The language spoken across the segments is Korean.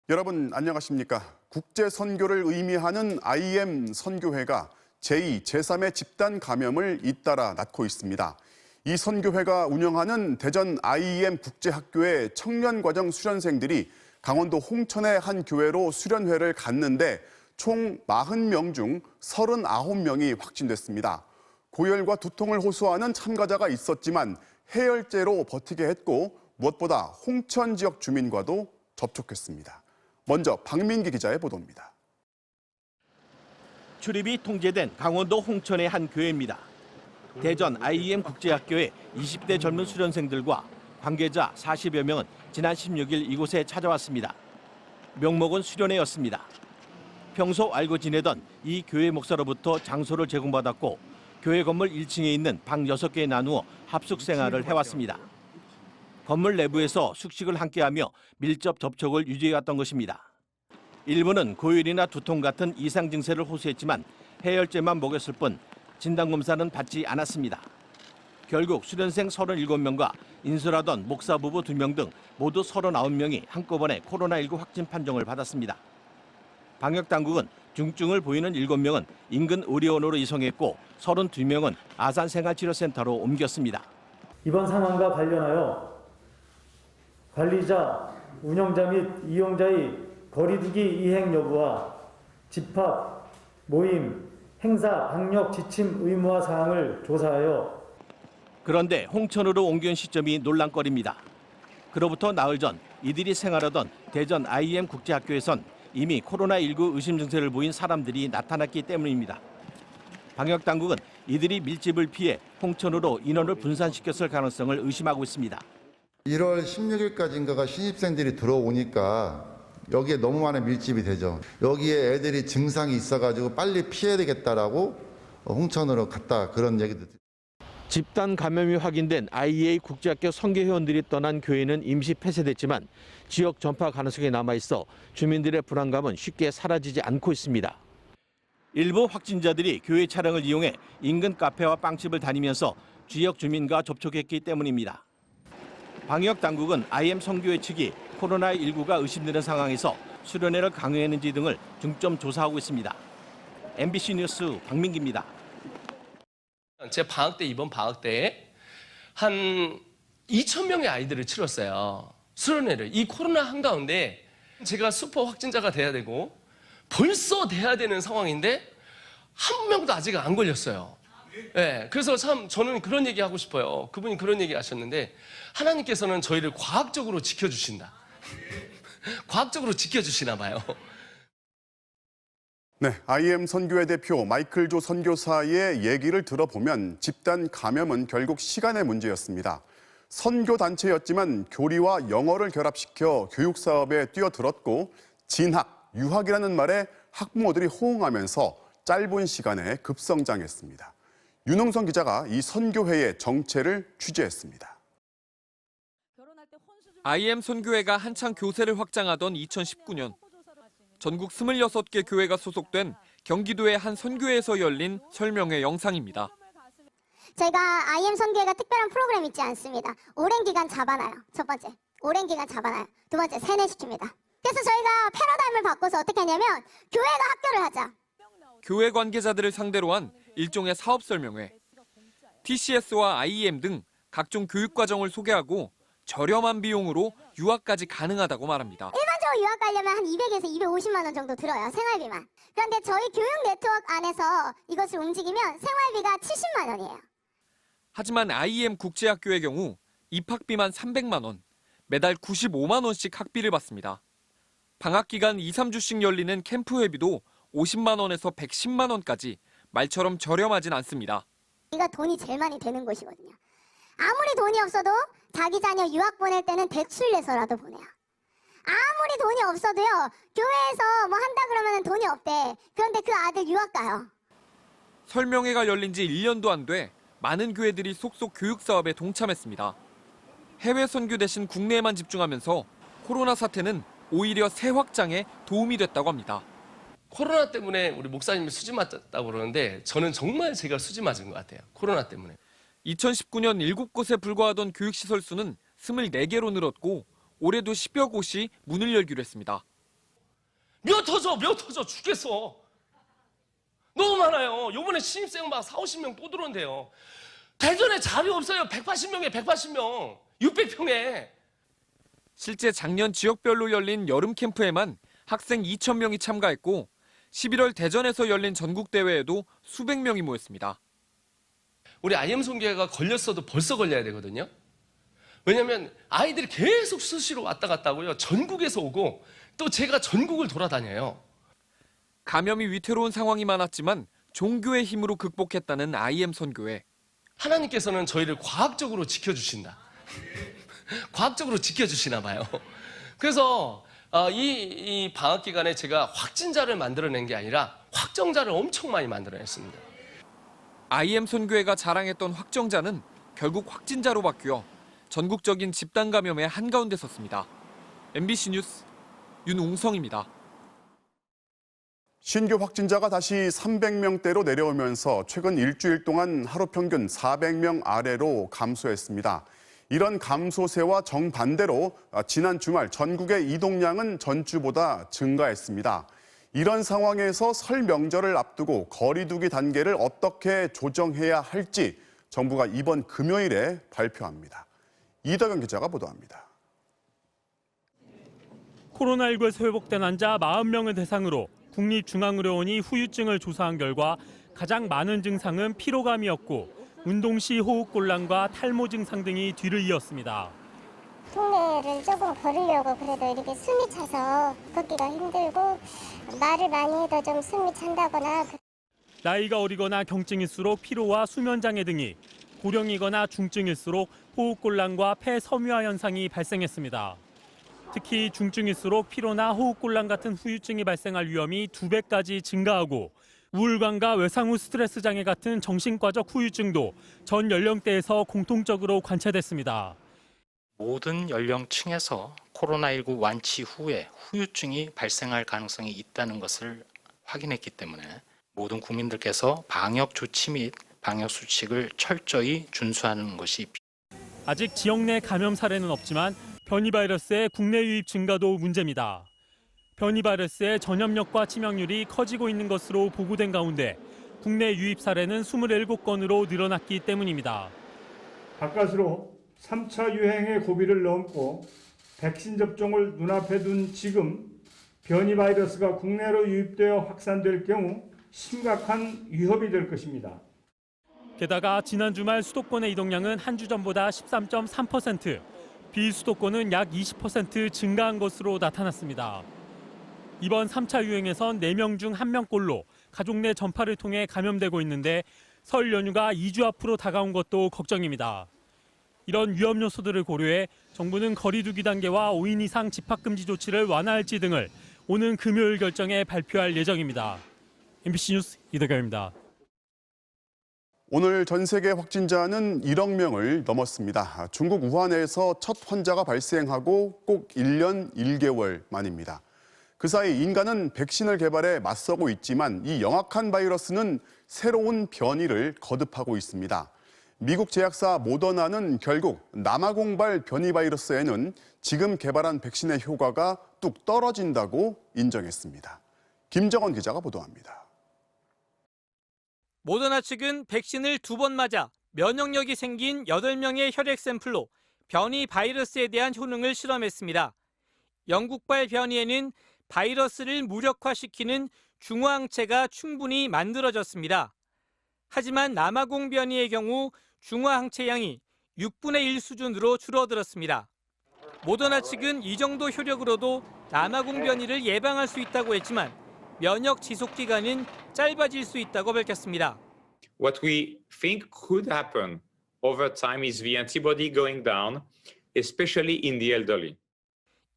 여러분 안녕하십니까? 국제 선교를 의미하는 IM 선교회가 제2, 제3의 집단 감염을 잇따라 낳고 있습니다. 이 선교회가 운영하는 대전 IM 국제학교의 청년과정 수련생들이 강원도 홍천의 한 교회로 수련회를 갔는데 총 40명 중 39명이 확진됐습니다. 고열과 두통을 호소하는 참가자가 있었지만 해열제로 버티게 했고 무엇보다 홍천 지역 주민과도 접촉했습니다. 먼저 박민기 기자의 보도입니다. 출입이 통제된 강원도 홍천의 한 교회입니다. 대전 IM 국제학교의 20대 젊은 수련생들과 관계자 40여 명은 지난 16일 이곳에 찾아왔습니다. 명목은 수련회였습니다. 평소 알고 지내던 이 교회 목사로부터 장소를 제공받았고 교회 건물 1층에 있는 방 6개에 나누어 합숙 생활을 해왔습니다. 건물 내부에서 숙식을 함께하며 밀접 접촉을 유지해왔던 것입니다. 일부는 고열이나 두통 같은 이상 증세를 호소했지만 해열제만 먹였을 뿐 진단검사는 받지 않았습니다. 결국 수련생 37명과 인솔하던 목사 부부 2명 등 모두 39명이 한꺼번에 코로나19 확진 판정을 받았습니다. 방역당국은 중증을 보이는 7명은 인근 의료원으로 이송했고 32명은 아산생활치료센터로 옮겼습니다. 이번 상황과 관련하여 관리자, 운영자 및 이용자의 거리두기 이행 여부와 집합, 모임, 행사, 방역 지침 의무화 사항을 조사하여 그런데 홍천으로 옮긴 시점이 논란거리입니다. 그로부터 나흘 전 이들이 생활하던 대전 IM 국제학교에선 이미 코로나19 의심 증세를 보인 사람들이 나타났기 때문입니다. 방역당국은 이들이 밀집을 피해 홍천으로 인원을 분산시켰을 가능성을 의심하고 있습니다. 1월 16일까지인가가 신입생들이 들어오니까 여기에 너무 많은 밀집이 되죠. 여기에 애들이 증상이 있어가지고 빨리 피해야 되겠다라고 홍천으로 갔다 그런 얘기도. 집단 감염이 확인된 IA 국제학교 선교회원들이 떠난 교회는 임시 폐쇄됐지만 지역 전파 가능성이 남아있어 주민들의 불안감은 쉽게 사라지지 않고 있습니다. 일부 확진자들이 교회 차량을 이용해 인근 카페와 빵집을 다니면서 지역 주민과 접촉했기 때문입니다. 방역당국은 IM 선교회 측이 코로나19가 의심되는 상황에서 수련회를 강요했는지 등을 중점 조사하고 있습니다. MBC 뉴스 박민기입니다. 제 방학 때 이번 방학 때에 한 2,000명의 아이들을 치렀어요. 수련회를. 이 코로나 한가운데 제가 슈퍼 확진자가 돼야 되고 벌써 돼야 되는 상황인데 한 명도 아직 안 걸렸어요. 네, 그래서 참 저는 그런 얘기 하고 싶어요. 그분이 그런 얘기 하셨는데 하나님께서는 저희를 과학적으로 지켜주신다. 과학적으로 지켜주시나 봐요. 네, IM 선교회 대표 마이클 조 선교사의 얘기를 들어보면 집단 감염은 결국 시간의 문제였습니다. 선교 단체였지만 교리와 영어를 결합시켜 교육 사업에 뛰어들었고 진학, 유학이라는 말에 학부모들이 호응하면서 짧은 시간에 급성장했습니다. 윤홍성 기자가 이 선교회의 정체를 취재했습니다. IM 선교회가 한창 교세를 확장하던 2019년 전국 26개 교회가 소속된 경기도의 한 선교회에서 열린 설명회 영상입니다. 저희가 IM 선교회가 특별한 프로그램 있지 않습니다. 오랜 기간 잡아놔요. 첫 번째, 오랜 기간 잡아놔요. 두 번째, 세뇌시킵니다. 그래서 저희가 패러다임을 바꿔서 어떻게 하냐면 교회가 학교를 하자. 교회 관계자들을 상대로 한 일종의 사업 설명회. TCS와 IEM 등 각종 교육 과정을 소개하고 저렴한 비용으로 유학까지 가능하다고 말합니다. 일반적으로 유학 가려면 한 200에서 250만 원 정도 들어요. 생활비만. 그런데 저희 교육 네트워크 안에서 이것을 움직이면 생활비가 70만 원이에요. 하지만 IEM 국제학교의 경우 입학비만 300만 원, 매달 95만 원씩 학비를 받습니다. 방학 기간 2, 3주씩 열리는 캠프 회비도 50만 원에서 110만 원까지 말처럼 저렴하진 않습니다. 이가 돈이 제일 많이 되는 곳이거든요. 아무리 돈이 없어도 자기 자녀 유학 보낼 때는 대출 내서라도 보내요. 아무리 돈이 없어도요. 교회에서 뭐 한다 그러면 돈이 없대. 그런데 그 아들 유학 가요. 설명회가 열린 지 1년도 안 돼 많은 교회들이 속속 교육 사업에 동참했습니다. 해외 선교 대신 국내에만 집중하면서 코로나 사태는 오히려 새 확장에 도움이 됐다고 합니다. 코로나 때문에 우리 목사님이 수지 맞았다고 그러는데 저는 정말 제가 수지 맞은 것 같아요. 코로나 때문에. 2019년 7곳에 불과하던 교육시설 수는 24개로 늘었고 올해도 10여 곳이 문을 열기로 했습니다. 몇 터져 죽겠어. 너무 많아요. 요번에 신입생 막 40-50명 또 들어온대요. 대전에 자리 없어요. 180명에 180명. 600평에. 실제 작년 지역별로 열린 여름 캠프에만 학생 2,000명이 참가했고 11월 대전에서 열린 전국대회에도 수백 명이 모였습니다. 우리 IM 선교회가 걸렸어도 벌써 걸려야 되거든요. 왜냐하면 아이들이 계속 수시로 왔다 갔다 하고요. 전국에서 오고 또 제가 전국을 돌아다녀요. 감염이 위태로운 상황이 많았지만 종교의 힘으로 극복했다는 IM 선교회. 하나님께서는 저희를 과학적으로 지켜주신다. 과학적으로 지켜주시나 봐요. 그래서 이 방학 기간에 제가 확진자를 만들어낸 게 아니라 확정자를 엄청 많이 만들어냈습니다. IM 선교회가 자랑했던 확정자는 결국 확진자로 바뀌어 전국적인 집단 감염의 한가운데 섰습니다. MBC 뉴스 윤웅성입니다. 신규 확진자가 다시 300명대로 내려오면서 최근 일주일 동안 하루 평균 400명 아래로 감소했습니다. 이런 감소세와 정반대로 지난 주말 전국의 이동량은 전주보다 증가했습니다. 이런 상황에서 설 명절을 앞두고 거리 두기 단계를 어떻게 조정해야 할지 정부가 이번 금요일에 발표합니다. 이덕영 기자가 보도합니다. 코로나19에서 회복된 환자 40명을 대상으로 국립중앙의료원이 후유증을 조사한 결과 가장 많은 증상은 피로감이었고 운동 시 호흡곤란과 탈모 증상 등이 뒤를 이었습니다. 동네를 조금 걸으려고 그래도 이렇게 숨이 차서 걷기가 힘들고 말을 많이 해도 좀 숨이 찬다거나. 나이가 어리거나 경증일수록 피로와 수면장애 등이, 고령이거나 중증일수록 호흡곤란과 폐섬유화 현상이 발생했습니다. 특히 중증일수록 피로나 호흡곤란 같은 후유증이 발생할 위험이 2배까지 증가하고 우울감과 외상 후 스트레스 장애 같은 정신과적 후유증도 전 연령대에서 공통적으로 관찰됐습니다. 모든 연령층에서 코로나19 완치 후에 후유증이 발생할 가능성이 있다는 것을 확인했기 때문에 모든 국민들께서 방역 조치 및 방역 수칙을 철저히 준수하는 것이 아직 지역 내 감염 사례는 없지만 변이 바이러스의 국내 유입 증가도 문제입니다. 변이 바이러스의 전염력과 치명률이 커지고 있는 것으로 보고된 가운데 국내 유입 사례는 27건으로 늘어났기 때문입니다. 바깥으로 3차 유행의 고비를 넘고 백신 접종을 눈앞에 둔 지금 변이 바이러스가 국내로 유입되어 확산될 경우 심각한 위협이 될 것입니다. 게다가 지난 주말 수도권의 이동량은 한 주 전보다 13.3%, 비수도권은 약 20% 증가한 것으로 나타났습니다. 이번 3차 유행에선 4명 중 1명꼴로 가족 내 전파를 통해 감염되고 있는데 설 연휴가 2주 앞으로 다가온 것도 걱정입니다. 이런 위험 요소들을 고려해 정부는 거리 두기 단계와 5인 이상 집합 금지 조치를 완화할지 등을 오는 금요일 결정에 발표할 예정입니다. MBC 뉴스 이덕영입니다. 오늘 전 세계 확진자는 1억 명을 넘었습니다. 중국 우한에서 첫 환자가 발생하고 꼭 1년 1개월 만입니다. 그 사이 인간은 백신을 개발해 맞서고 있지만 이 영악한 바이러스는 새로운 변이를 거듭하고 있습니다. 미국 제약사 모더나는 결국 남아공발 변이 바이러스에는 지금 개발한 백신의 효과가 뚝 떨어진다고 인정했습니다. 김정원 기자가 보도합니다. 모더나 측은 백신을 2번 맞아 면역력이 생긴 8명의 혈액 샘플로 변이 바이러스에 대한 효능을 실험했습니다. 영국발 변이에는 바이러스를 무력화시키는 중화항체가 충분히 만들어졌습니다. 하지만 남아공 변이의 경우 중화항체 양이 6분의 1 수준으로 줄어들었습니다. 모더나 측은 이 정도 효력으로도 남아공 변이를 예방할 수 있다고 했지만 면역 지속 기간은 짧아질 수 있다고 밝혔습니다. What we think could happen over time is the antibody going down, especially in the elderly.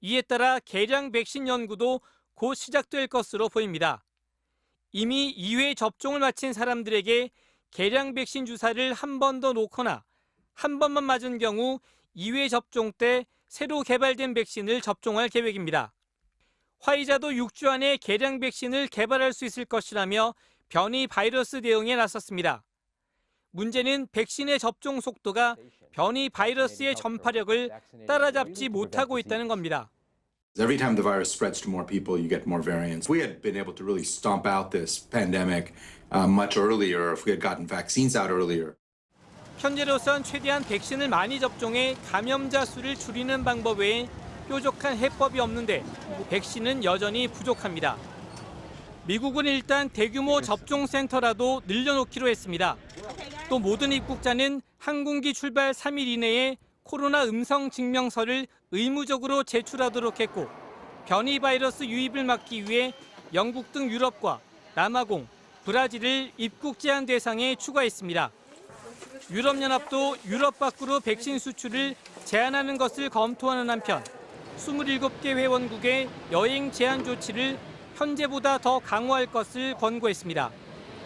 이에 따라 개량 백신 연구도 곧 시작될 것으로 보입니다. 이미 2회 접종을 마친 사람들에게 개량 백신 주사를 한 번 더 놓거나 한 번만 맞은 경우 2회 접종 때 새로 개발된 백신을 접종할 계획입니다. 화이자도 6주 안에 개량 백신을 개발할 수 있을 것이라며 변이 바이러스 대응에 나섰습니다. 문제는 백신의 접종 속도가 변이 바이러스의 전파력을 따라잡지 못하고 있다는 겁니다. Every time the virus spreads to more people, you get more variants. We had been able to really stomp out this pandemic much earlier if we had gotten vaccines out earlier. 현재로선 최대한 백신을 많이 접종해 감염자 수를 줄이는 방법 외에 뾰족한 해법이 없는데 백신은 여전히 부족합니다. 미국은 일단 대규모 접종센터라도 늘려놓기로 했습니다. 또 모든 입국자는 항공기 출발 3일 이내에 코로나 음성 증명서를 의무적으로 제출하도록 했고 변이 바이러스 유입을 막기 위해 영국 등 유럽과 남아공, 브라질을 입국 제한 대상에 추가했습니다. 유럽연합도 유럽 밖으로 백신 수출을 제한하는 것을 검토하는 한편 27개 회원국의 여행 제한 조치를 현재보다 더 강화할 것을 권고했습니다.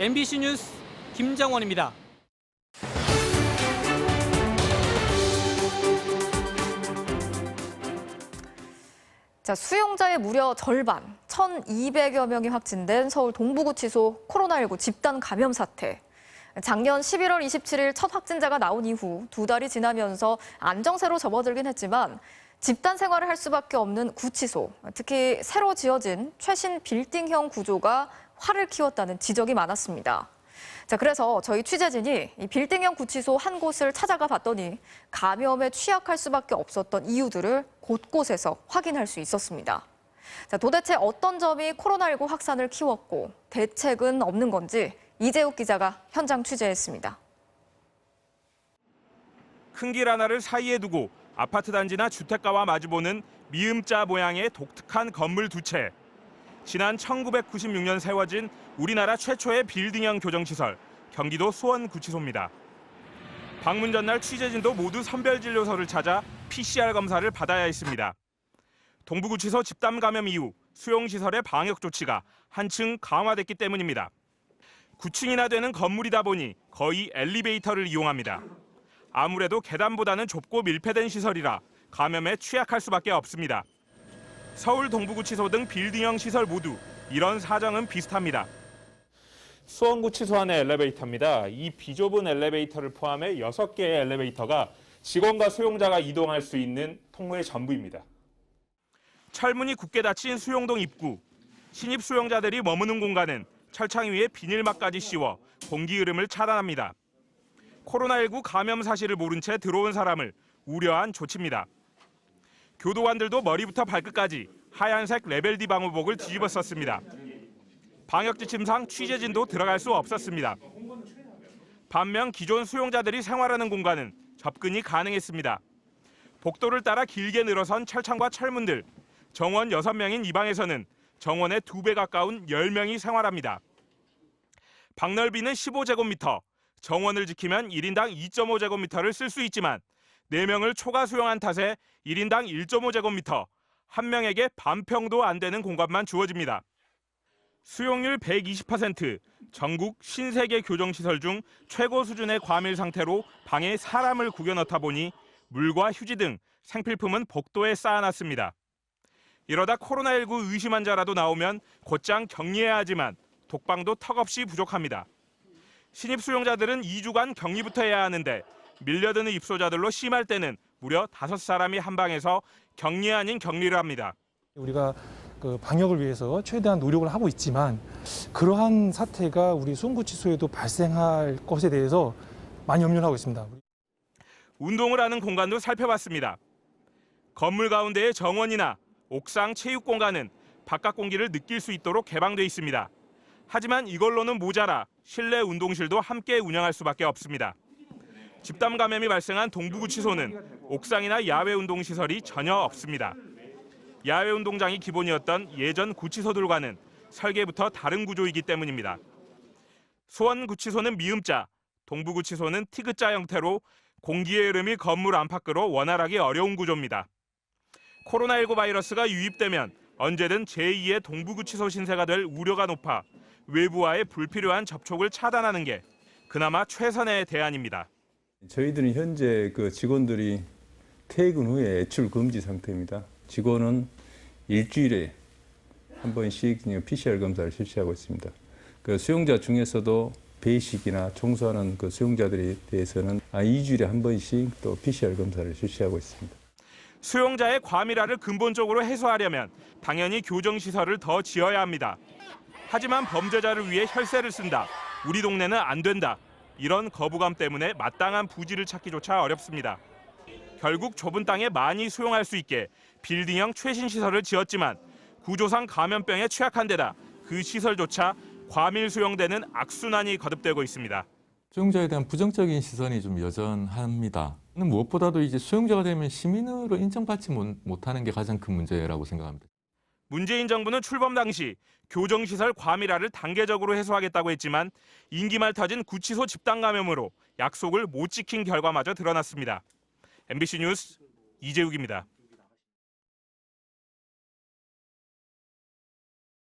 MBC 뉴스 김정원입니다. 자, 수용자의 무려 절반, 1,200여 명이 확진된 서울 동부구치소 코로나19 집단 감염 사태. 작년 11월 27일 첫 확진자가 나온 이후 2달이 지나면서 안정세로 접어들긴 했지만 집단 생활을 할 수밖에 없는 구치소, 특히 새로 지어진 최신 빌딩형 구조가 화를 키웠다는 지적이 많았습니다. 자, 그래서 저희 취재진이 이 빌딩형 구치소 한 곳을 찾아가 봤더니 감염에 취약할 수밖에 없었던 이유들을 곳곳에서 확인할 수 있었습니다. 자, 도대체 어떤 점이 코로나19 확산을 키웠고 대책은 없는 건지 이재욱 기자가 현장 취재했습니다. 큰 길 하나를 사이에 두고 아파트 단지나 주택가와 마주보는 미음자 모양의 독특한 건물 두 채. 지난 1996년 세워진 우리나라 최초의 빌딩형 교정시설, 경기도 수원구치소입니다. 방문 전날 취재진도 모두 선별진료소를 찾아 PCR 검사를 받아야 했습니다. 동부구치소 집단 감염 이후 수용시설의 방역 조치가 한층 강화됐기 때문입니다. 9층이나 되는 건물이다 보니 거의 엘리베이터를 이용합니다. 아무래도 계단보다는 좁고 밀폐된 시설이라 감염에 취약할 수밖에 없습니다. 서울 동부구치소 등 빌딩형 시설 모두 이런 사정은 비슷합니다. 수원구치소 안의 엘리베이터입니다. 이 비좁은 엘리베이터를 포함해 6개의 엘리베이터가 직원과 수용자가 이동할 수 있는 통로의 전부입니다. 철문이 굳게 닫힌 수용동 입구. 신입 수용자들이 머무는 공간은 철창 위에 비닐막까지 씌워 공기 흐름을 차단합니다. 코로나19 감염 사실을 모른 채 들어온 사람을 우려한 조치입니다. 교도관들도 머리부터 발끝까지 하얀색 레벨 D 방호복을 뒤집어 썼습니다. 방역 지침상 취재진도 들어갈 수 없었습니다. 반면 기존 수용자들이 생활하는 공간은 접근이 가능했습니다. 복도를 따라 길게 늘어선 철창과 철문들, 정원 6명인 이 방에서는 정원의 2배 가까운 10명이 생활합니다. 방 넓이는 15제곱미터, 정원을 지키면 1인당 2.5제곱미터를 쓸 수 있지만 4명을 초과 수용한 탓에 1인당 1.5제곱미터, 1명에게 반평도 안 되는 공간만 주어집니다. 수용률 120%, 전국 53개 교정시설 중 최고 수준의 과밀 상태로 방에 사람을 구겨 넣다 보니 물과 휴지 등 생필품은 복도에 쌓아놨습니다. 이러다 코로나19 의심 환자라도 나오면 곧장 격리해야 하지만 독방도 턱없이 부족합니다. 신입 수용자들은 2주간 격리부터 해야 하는데 밀려드는 입소자들로 심할 때는 무려 5사람이 한 방에서 격리 아닌 격리를 합니다. 우리가 방역을 위해서 최대한 노력을 하고 있지만 그러한 사태가 우리 수원구치소에도 발생할 것에 대해서 많이 염려를 하고 있습니다. 운동을 하는 공간도 살펴봤습니다. 건물 가운데의 정원이나 옥상 체육 공간은 바깥 공기를 느낄 수 있도록 개방돼 있습니다. 하지만 이걸로는 모자라 실내 운동실도 함께 운영할 수밖에 없습니다. 집단 감염이 발생한 동부구치소는 옥상이나 야외 운동시설이 전혀 없습니다. 야외 운동장이 기본이었던 예전 구치소들과는 설계부터 다른 구조이기 때문입니다. 수원구치소는 미음자, 동부구치소는 티그자 형태로 공기의 흐름이 건물 안팎으로 원활하기 어려운 구조입니다. 코로나19 바이러스가 유입되면 언제든 제2의 동부구치소 신세가 될 우려가 높아 외부와의 불필요한 접촉을 차단하는 게 그나마 최선의 대안입니다. 저희들은 현재 직원들이 퇴근 후에 외출 금지 상태입니다. 직원은 일주일에 한 번씩 PCR 검사를 실시하고 있습니다. 수용자 중에서도 배식이나 청소하는 수용자들에 대해서는 2주일에 한 번씩 또 PCR 검사를 실시하고 있습니다. 수용자의 과밀화를 근본적으로 해소하려면 당연히 교정시설을 더 지어야 합니다. 하지만 범죄자를 위해 혈세를 쓴다. 우리 동네는 안 된다. 이런 거부감 때문에 마땅한 부지를 찾기조차 어렵습니다. 결국 좁은 땅에 많이 수용할 수 있게 빌딩형 최신 시설을 지었지만 구조상 감염병에 취약한 데다 그 시설조차 과밀 수용되는 악순환이 거듭되고 있습니다. 수용자에 대한 부정적인 시선이 좀 여전합니다. 무엇보다도 이제 수용자가 되면 시민으로 인정받지 못하는 게 가장 큰 문제라고 생각합니다. 문재인 정부는 출범 당시 교정시설 과밀화를 단계적으로 해소하겠다고 했지만 임기 말 터진 구치소 집단 감염으로 약속을 못 지킨 결과마저 드러났습니다. MBC 뉴스 이재욱입니다.